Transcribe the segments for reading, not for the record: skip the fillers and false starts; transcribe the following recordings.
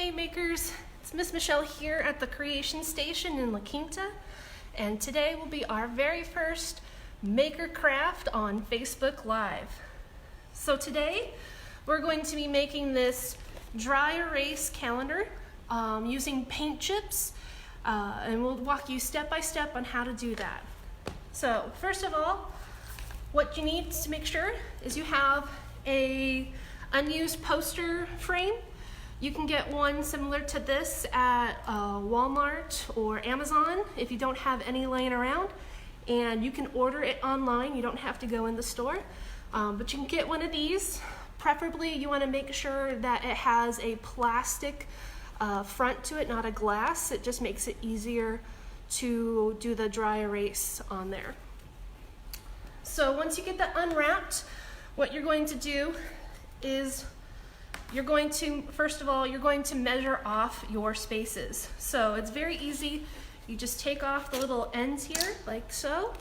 Hey makers, it's Miss Michele here at the Creation Station in La Quinta, and today will be our very first MakerCraft on Facebook Live. So today we're going to be making this dry erase calendar using paint chips, and we'll walk you step by step on how to do that. So first of all, what you need to make sure is you have a unused poster frame. You can get one similar to this at Walmart or Amazon if you don't have any laying around, and you can order it online. You don't have to go in the store, but you can get one of these. Preferably you want to make sure that it has a plastic front to it, not a glass. It just makes it easier to do the dry erase on there. So once you get that unwrapped, what you're going to do is you're going to, first of all, you're going to measure off your spaces. So it's very easy. You just take off the little ends here, like so.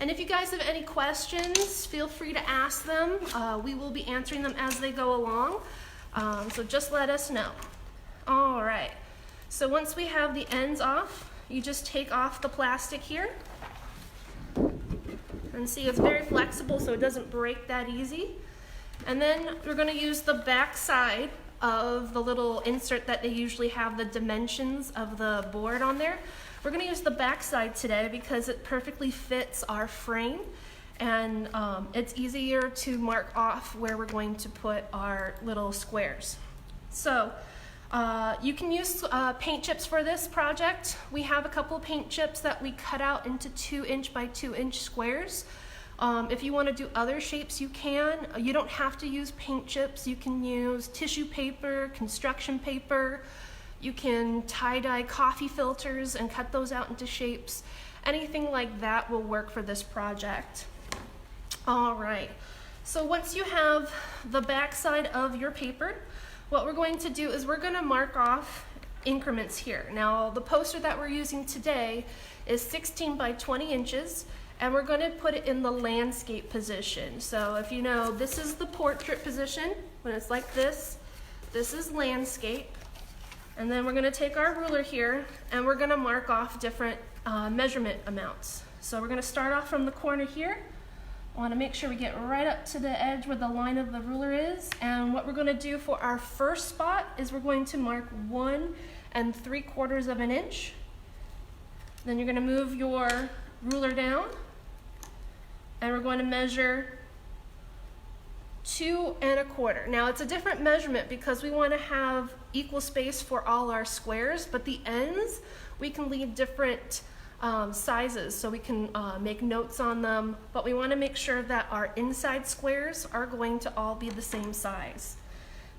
And if you guys have any questions, feel free to ask them. We will be answering them as they go along. So just let us know. All right. So once we have the ends off, you just take off the plastic here. And see, it's very flexible, so it doesn't break that easy. And then we're going to use the back side of the little insert that they usually have the dimensions of the board on there. We're going to use the back side today because it perfectly fits our frame, and it's easier to mark off where we're going to put our little squares. So you can use paint chips for this project. We have a couple of paint chips that we cut out into 2" by 2" squares. If you want to do other shapes, you can. You don't have to use paint chips. You can use tissue paper, construction paper. You can tie-dye coffee filters and cut those out into shapes. Anything like that will work for this project. All right, so once you have the back side of your paper, what we're going to do is we're going to mark off increments here. Now the poster that we're using today is 16 by 20 inches, and we're going to put it in the landscape position. So if you know, this is the portrait position. When it's like this is landscape. And then we're going to take our ruler here and we're going to mark off different measurement amounts. So we're going to start off from the corner here. I want to make sure we get right up to the edge where the line of the ruler is. And what we're going to do for our first spot is we're going to mark 1 3/4 inch. Then you're going to move your ruler down, and we're going to measure 2 1/4. Now it's a different measurement because we want to have equal space for all our squares, but the ends we can leave different sizes, so we can make notes on them, but we want to make sure that our inside squares are going to all be the same size.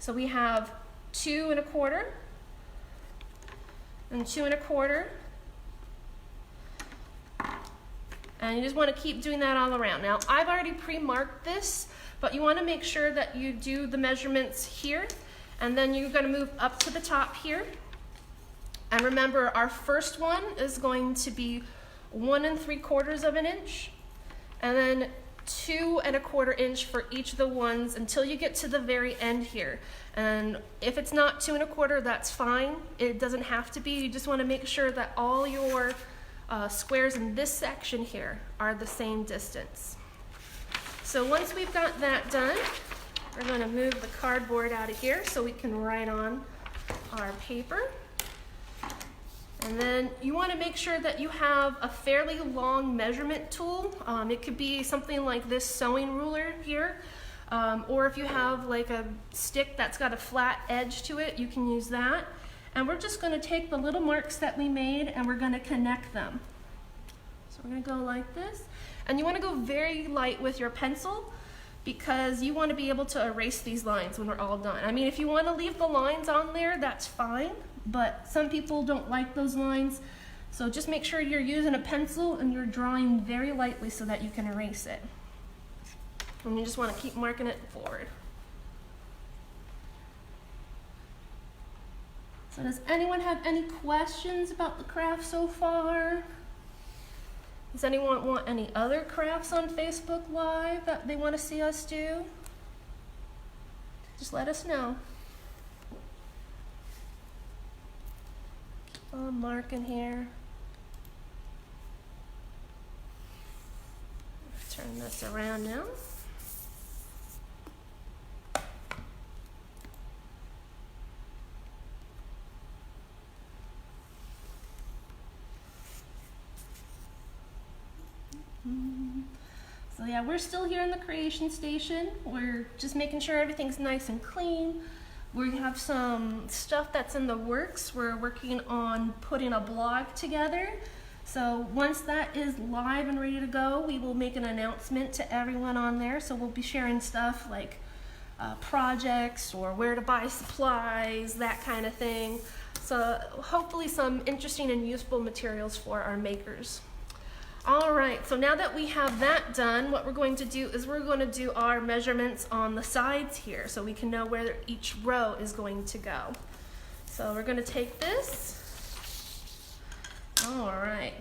So we have 2 1/4 and 2 1/4, and you just want to keep doing that all around. Now I've already pre-marked this, but you want to make sure that you do the measurements here, and then you're going to move up to the top here. And remember, our first one is going to be 1 3/4 inch, and then 2 1/4 inch for each of the ones until you get to the very end here. And if it's not 2 1/4, that's fine. It doesn't have to be. You just want to make sure that all your squares in this section here are the same distance. So once we've got that done, we're going to move the cardboard out of here so we can write on our paper. And then you want to make sure that you have a fairly long measurement tool. It could be something like this sewing ruler here, or if you have like a stick that's got a flat edge to it, you can use that. And we're just going to take the little marks that we made and we're going to connect them. So we're going to go like this. And you want to go very light with your pencil because you want to be able to erase these lines when we're all done. I mean, if you want to leave the lines on there, that's fine, but some people don't like those lines. So just make sure you're using a pencil and you're drawing very lightly so that you can erase it. And you just want to keep marking it forward. So does anyone have any questions about the craft so far? Does anyone want any other crafts on Facebook Live that they want to see us do? just let us know. Keep on marking here. Turn this around now. So yeah, we're still here in the creation station. We're just making sure everything's nice and clean. We have some stuff that's in the works. We're working on putting a blog together. So once that is live and ready to go, we will make an announcement to everyone on there. So we'll be sharing stuff like projects or where to buy supplies, that kind of thing. So hopefully some interesting and useful materials for our makers. All right, so now that we have that done, what we're going to do is we're going to do our measurements on the sides here so we can know where each row is going to go. So we're going to take this. All right.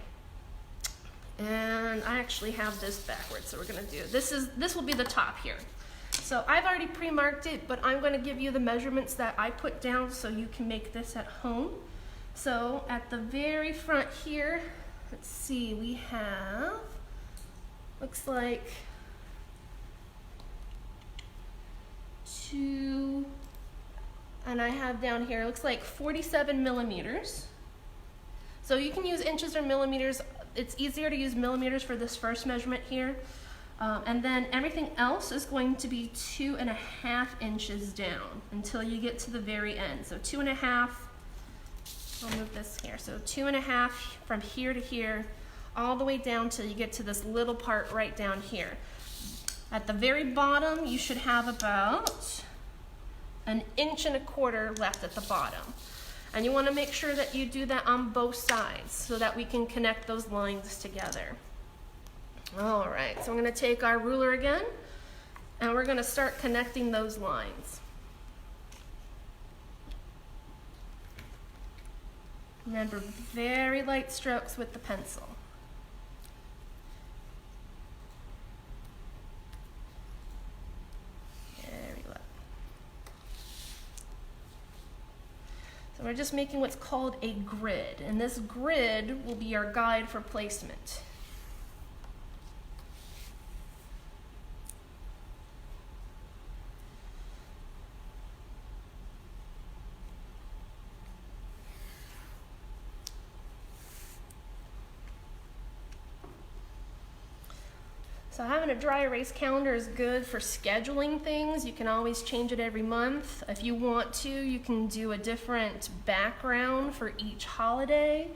And I actually have this backwards, so we're going to do this will be the top here. So I've already pre-marked it, but I'm going to give you the measurements that I put down so you can make this at home. So at the very front here, let's see, we have, looks like 2, and I have down here, looks like 47 millimeters. So you can use inches or millimeters. It's easier to use millimeters for this first measurement here. And then everything else is going to be 2.5 inches down until you get to the very end. So 2.5. I'll move this here. So 2.5 from here to here, all the way down till you get to this little part right down here. At the very bottom, you should have about 1.25 inches left at the bottom. And you want to make sure that you do that on both sides so that we can connect those lines together. All right, so I'm going to take our ruler again, and we're going to start connecting those lines. Remember, very light strokes with the pencil. Very light. So we're just making what's called a grid, and this grid will be our guide for placement. So having a dry erase calendar is good for scheduling things. You can always change it every month. If you want to, you can do a different background for each holiday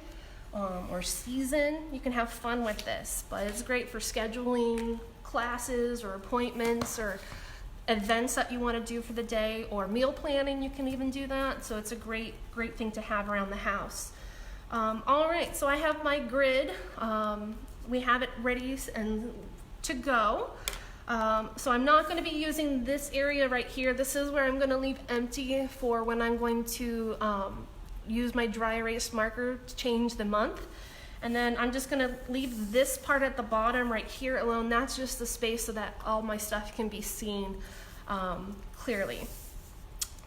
or season. You can have fun with this, but it's great for scheduling classes or appointments or events that you want to do for the day, or meal planning. You can even do that. So it's a great thing to have around the house. All right, so I have my grid. We have it ready and to go. So I'm not going to be using this area right here. This is where I'm going to leave empty for when I'm going to use my dry erase marker to change the month. And then I'm just going to leave this part at the bottom right here alone. That's just the space so that all my stuff can be seen clearly.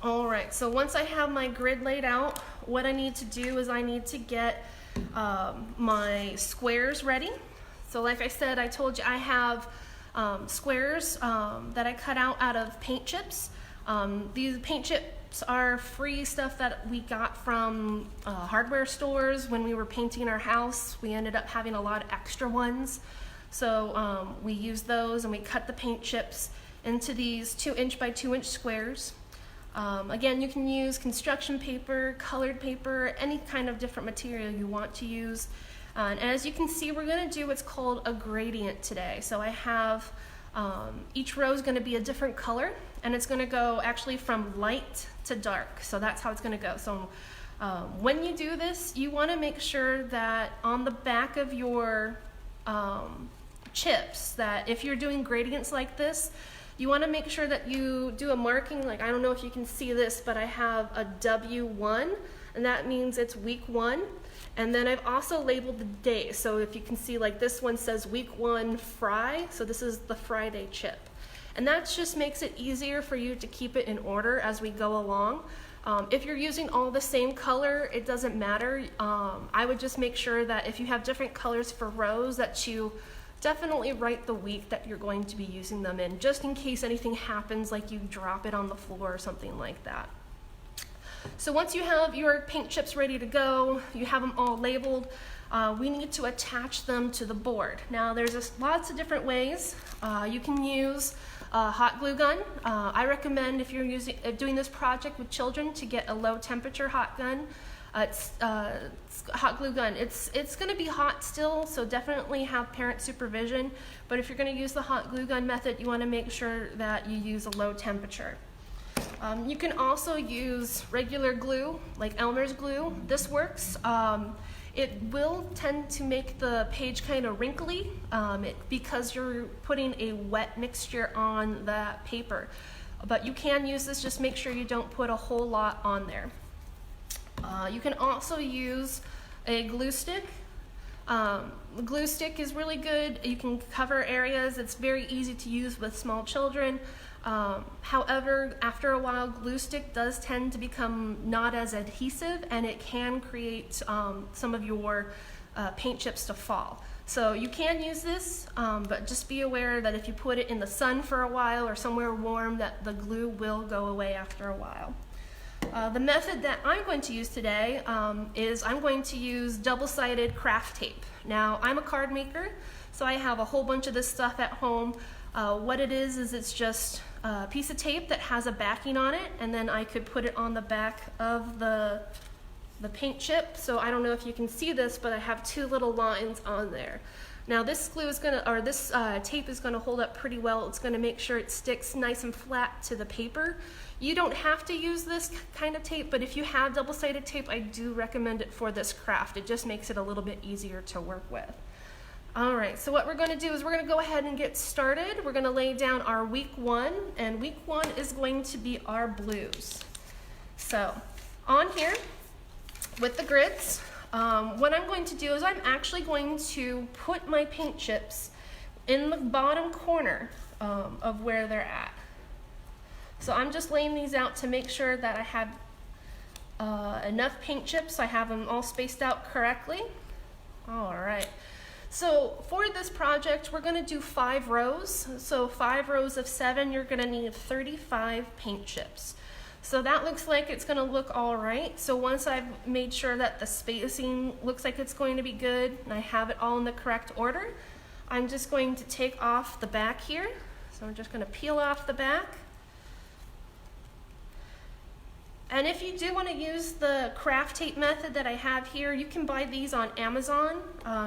All right, so once I have my grid laid out, what I need to do is I need to get my squares ready. So like I said, I told you I have squares that I cut out of paint chips. These paint chips are free stuff that we got from hardware stores when we were painting our house. We ended up having a lot of extra ones. So we used those and we cut the paint chips into these 2-inch by 2-inch squares. Again, you can use construction paper, colored paper, any kind of different material you want to use. And as you can see, we're going to do what's called a gradient today. So I have, each row is going to be a different color, and it's going to go actually from light to dark. So that's how it's going to go. So when you do this, you want to make sure that on the back of your chips, that if you're doing gradients like this, you want to make sure that you do a marking. Like, I don't know if you can see this, but I have a W1, and that means it's week 1. And then I've also labeled the day. So if you can see, like this one says week 1 fry, so this is the Friday chip. And that just makes it easier for you to keep it in order as we go along. If you're using all the same color, it doesn't matter. I would just make sure that if you have different colors for rows, that you definitely write the week that you're going to be using them in, just in case anything happens, like you drop it on the floor or something like that. So once you have your paint chips ready to go, you have them all labeled, we need to attach them to the board. Now there's lots of different ways. You can use a hot glue gun. I recommend if you're doing this project with children to get a low temperature hot gun. It's hot glue gun. It's going to be hot still, so definitely have parent supervision. But if you're going to use the hot glue gun method, you want to make sure that you use a low temperature. You can also use regular glue, like Elmer's glue. This works. It will tend to make the page kind of wrinkly because you're putting a wet mixture on that paper. But you can use this, just make sure you don't put a whole lot on there. You can also use a glue stick. The glue stick is really good. You can cover areas. It's very easy to use with small children. However, after a while, glue stick does tend to become not as adhesive, and it can create some of your paint chips to fall. So you can use this, but just be aware that if you put it in the sun for a while or somewhere warm, that the glue will go away after a while. The method that I'm going to use today is I'm going to use double-sided craft tape. Now, I'm a card maker, so I have a whole bunch of this stuff at home. What it is it's just a piece of tape that has a backing on it, and then I could put it on the back of the paint chip. So I don't know if you can see this, but I have two little lines on there. Now this glue is this tape is gonna hold up pretty well. It's gonna make sure it sticks nice and flat to the paper. You don't have to use this kind of tape, but if you have double-sided tape, I do recommend it for this craft. It just makes it a little bit easier to work with. All right, so what we're going to do is we're going to go ahead and get started. We're going to lay down our week 1, and week 1 is going to be our blues. So on here with the grids, what I'm going to do is I'm actually going to put my paint chips in the bottom corner of where they're at. So I'm just laying these out to make sure that I have enough paint chips. I have them all spaced out correctly. All right. So for this project, we're going to do 5 rows. So 5 rows of 7, you're going to need 35 paint chips. So that looks like it's going to look all right. So once I've made sure that the spacing looks like it's going to be good, and I have it all in the correct order, I'm just going to take off the back here. So I'm just going to peel off the back. And if you do want to use the craft tape method that I have here, you can buy these on Amazon.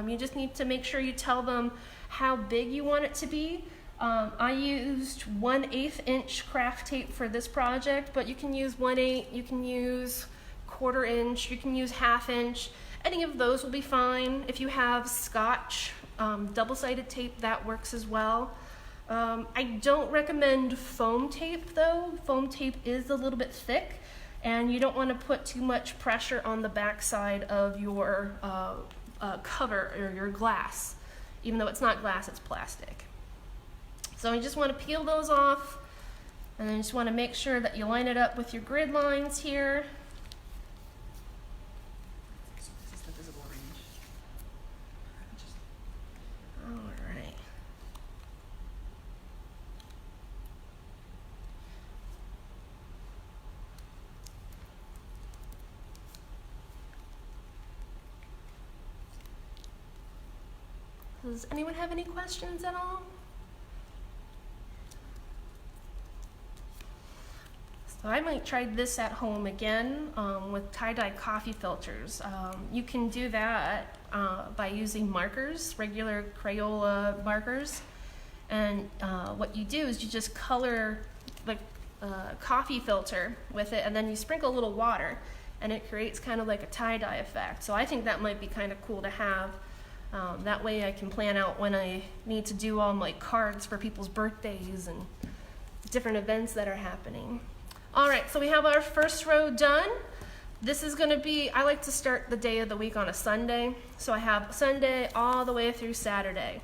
You just need to make sure you tell them how big you want it to be. I used 1/8 inch craft tape for this project, but you can use 1/8, you can use 1/4 inch, you can use 1/2 inch. Any of those will be fine. If you have Scotch double-sided tape, that works as well. I don't recommend foam tape though. Foam tape is a little bit thick, and you don't want to put too much pressure on the back side of your cover or your glass. Even though it's not glass, it's plastic. So you just want to peel those off, and then you just want to make sure that you line it up with your grid lines here. So this is the visible range. All right. Does anyone have any questions at all? So I might try this at home again with tie-dye coffee filters. You can do that by using markers, regular Crayola markers. And what you do is you just color the coffee filter with it, and then you sprinkle a little water, and it creates kind of like a tie-dye effect. So I think that might be kind of cool to have. That way I can plan out when I need to do all my cards for people's birthdays and different events that are happening. All right, so we have our first row done. This is gonna be, I like to start the day of the week on a Sunday. So I have Sunday all the way through Saturday.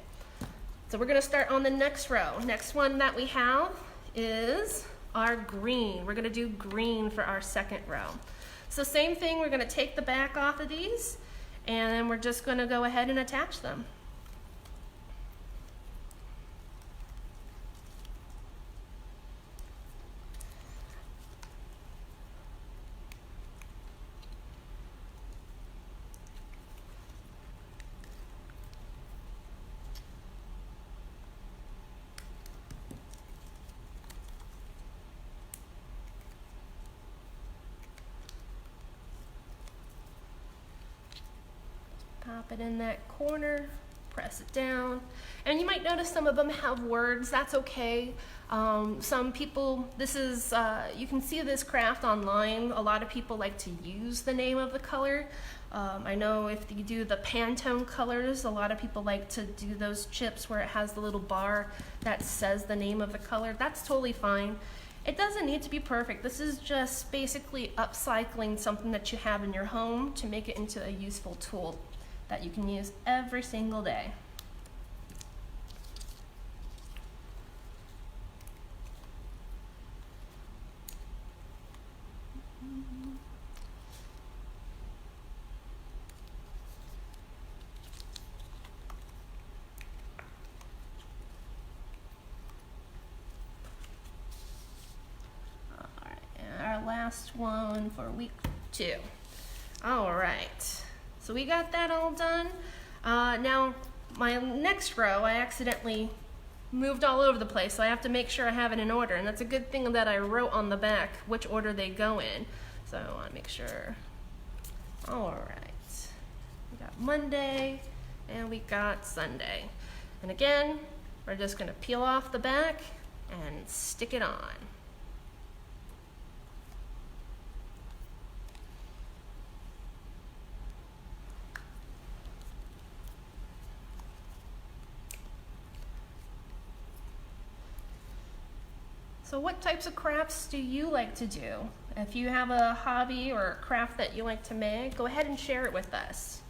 So we're gonna start on the next row. Next one that we have is our green. We're gonna do green for our second row. So same thing, we're gonna take the back off of these and then we're just gonna go ahead and attach them. Pop it in that corner, press it down. And you might notice some of them have words, that's okay. Some people, this is, you can see this craft online. A lot of people like to use the name of the color. I know if you do the Pantone colors, a lot of people like to do those chips where it has the little bar that says the name of the color. That's totally fine. It doesn't need to be perfect. This is just basically upcycling something that you have in your home to make it into a useful tool that you can use every single day. All right, and our last one for week 2. All right. So we got that all done. Now, my next row, I accidentally moved all over the place, so I have to make sure I have it in order. And that's a good thing that I wrote on the back which order they go in. So I want to make sure. All right. We got Monday, and we got Sunday. And again, we're just going to peel off the back and stick it on. So what types of crafts do you like to do? If you have a hobby or a craft that you like to make, go ahead and share it with us.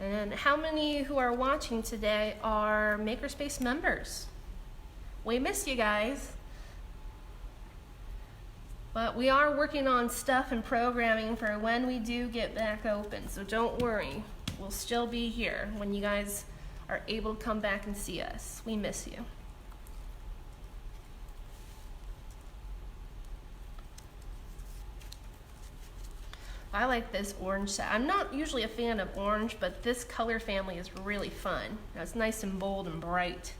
And how many who are watching today are Makerspace members? We miss you guys. But we are working on stuff and programming for when we do get back open, so don't worry. We'll still be here when you guys are able to come back and see us. We miss you. I like this orange set. I'm not usually a fan of orange, but this color family is really fun. It's nice and bold and bright.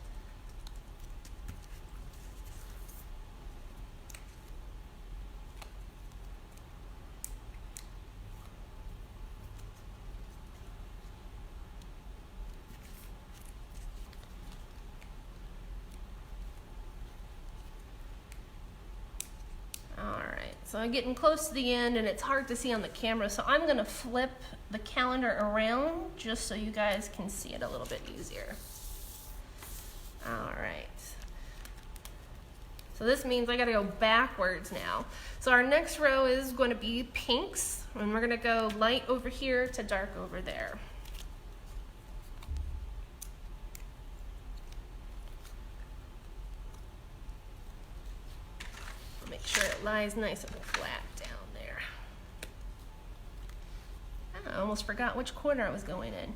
So I'm getting close to the end and it's hard to see on the camera, so I'm gonna flip the calendar around just so you guys can see it a little bit easier. All right. So this means I gotta go backwards now. So our next row is going to be pinks, and we're gonna go light over here to dark over there. Make sure it lies nice and flat down there. I almost forgot which corner I was going in.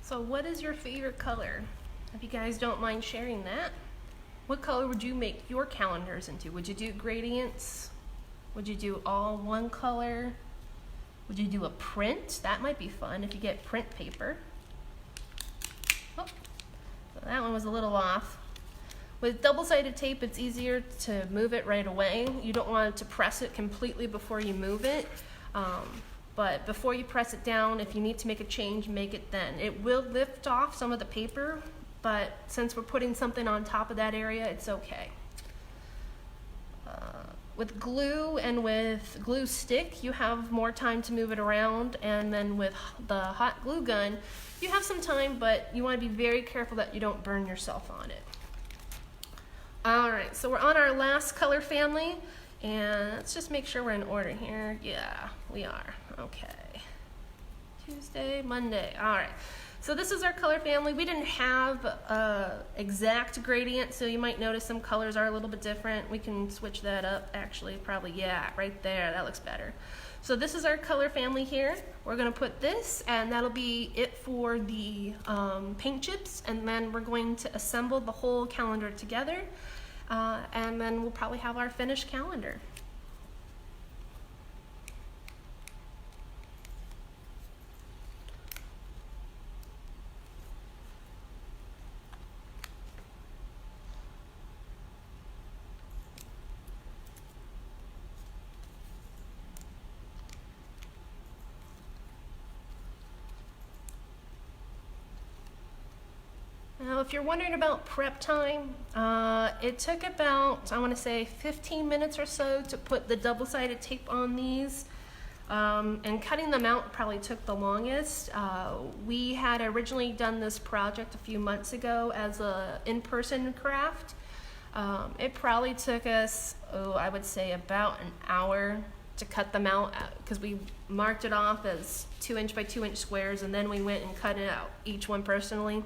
So what is your favorite color? If you guys don't mind sharing that, what color would you make your calendars into? Would you do gradients? Would you do all one color? Would you do a print? That might be fun if you get print paper. Oh, so that one was a little off. With double-sided tape, it's easier to move it right away. You don't want to press it completely before you move it. But before you press it down, if you need to make a change, make it then. It will lift off some of the paper, but since we're putting something on top of that area, it's okay. With glue and with glue stick, you have more time to move it around, and then with the hot glue gun, you have some time, but you want to be very careful that you don't burn yourself on it. All right, so we're on our last color family, and let's just make sure we're in order here. Yeah, we are. Okay. Tuesday, Monday. All right. So this is our color family. We didn't have exact gradient, so you might notice some colors are a little bit different. We can switch that up, actually, probably, yeah, right there. That looks better. So this is our color family here. We're going to put this, and that'll be it for the paint chips, and then we're going to assemble the whole calendar together, and then we'll probably have our finished calendar. Now, if you're wondering about prep time, it took about, I want to say, 15 minutes or so to put the double-sided tape on these, and cutting them out probably took the longest. We had originally done this project a few months ago as a in-person craft. It probably took us, I would say about an hour to cut them out, because we marked it off as 2-inch by 2-inch squares, and then we went and cut it out, each one personally.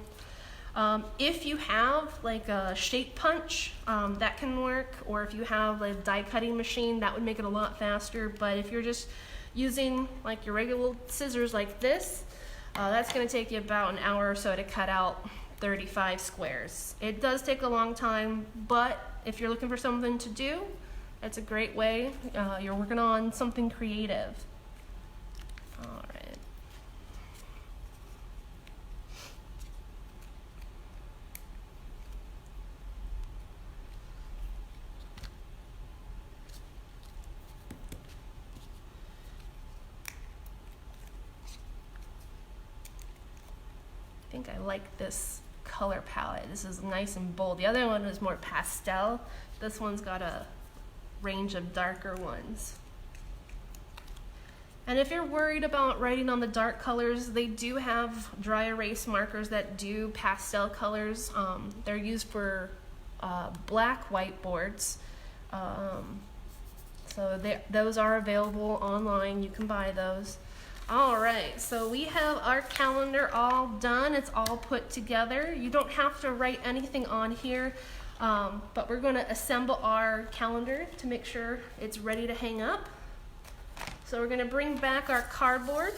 If you have like a shape punch, that can work, or if you have a die cutting machine, that would make it a lot faster. But if you're just using like your regular scissors like this, that's going to take you about an hour or so to cut out 35 squares. It does take a long time, but if you're looking for something to do, it's a great way. You're working on something creative. All right. I think I like this color palette. This is nice and bold. The other one is more pastel. This one's got a range of darker ones. And if you're worried about writing on the dark colors, they do have dry erase markers that do pastel colors. They're used for black whiteboards. So those are available online. You can buy those. All right, so we have our calendar all done. It's all put together. You don't have to write anything on here, but we're going to assemble our calendar to make sure it's ready to hang up. So we're going to bring back our cardboard.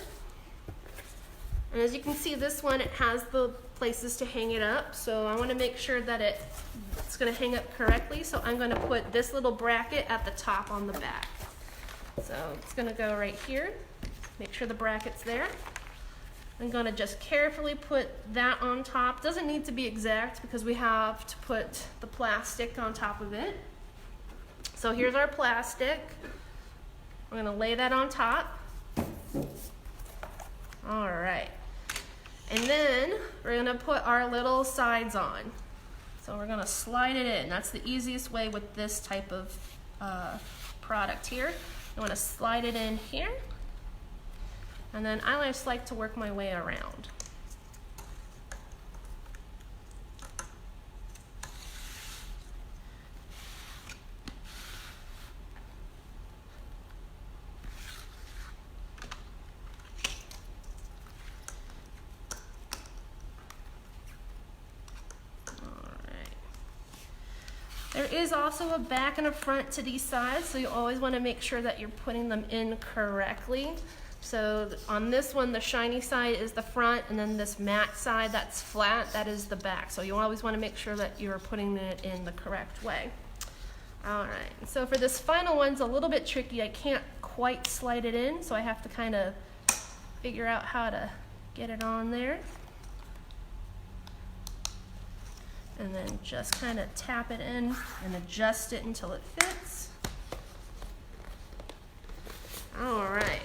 And as you can see, this one, it has the places to hang it up. So I want to make sure that it's going to hang up correctly. So I'm going to put this little bracket at the top on the back. So it's going to go right here. Make sure the bracket's there. I'm going to just carefully put that on top. Doesn't need to be exact because we have to put the plastic on top of it. So here's our plastic. We're going to lay that on top. All right. And then we're going to put our little sides on. So we're going to slide it in. That's the easiest way with this type of product here. I want to slide it in here. And then I just like to work my way around. There is also a back and a front to these sides, so you always want to make sure that you're putting them in correctly. So on this one, the shiny side is the front, and then this matte side that's flat, that is the back. So you always want to make sure that you're putting it in the correct way. All right, so for this final one's a little bit tricky. I can't quite slide it in, so I have to kind of figure out how to get it on there. And then just kind of tap it in and adjust it until it fits. All right.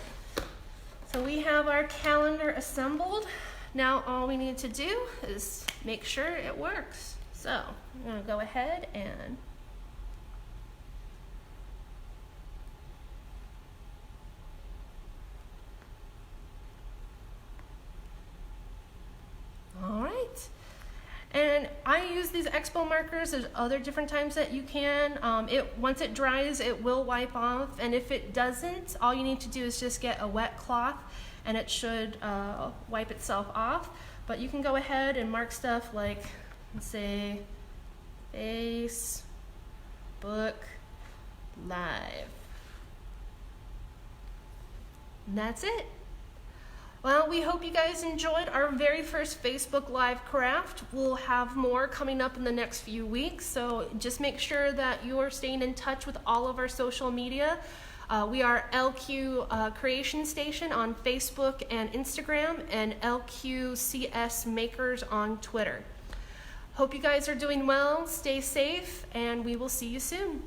So we have our calendar assembled. Now all we need to do is make sure it works. So I'm going to go ahead and all right. And I use these expo markers. There's other different times that you can. Once it dries, it will wipe off. And if it doesn't, all you need to do is just get a wet cloth and it should wipe itself off. But you can go ahead and mark stuff like, let's say, Facebook Live. And that's it. Well, we hope you guys enjoyed our very first Facebook Live craft. We'll have more coming up in the next few weeks, so just make sure that you're staying in touch with all of our social media. We are LQ Creation Station on Facebook and Instagram, and LQCS Makers on Twitter. Hope you guys are doing well, stay safe, and we will see you soon.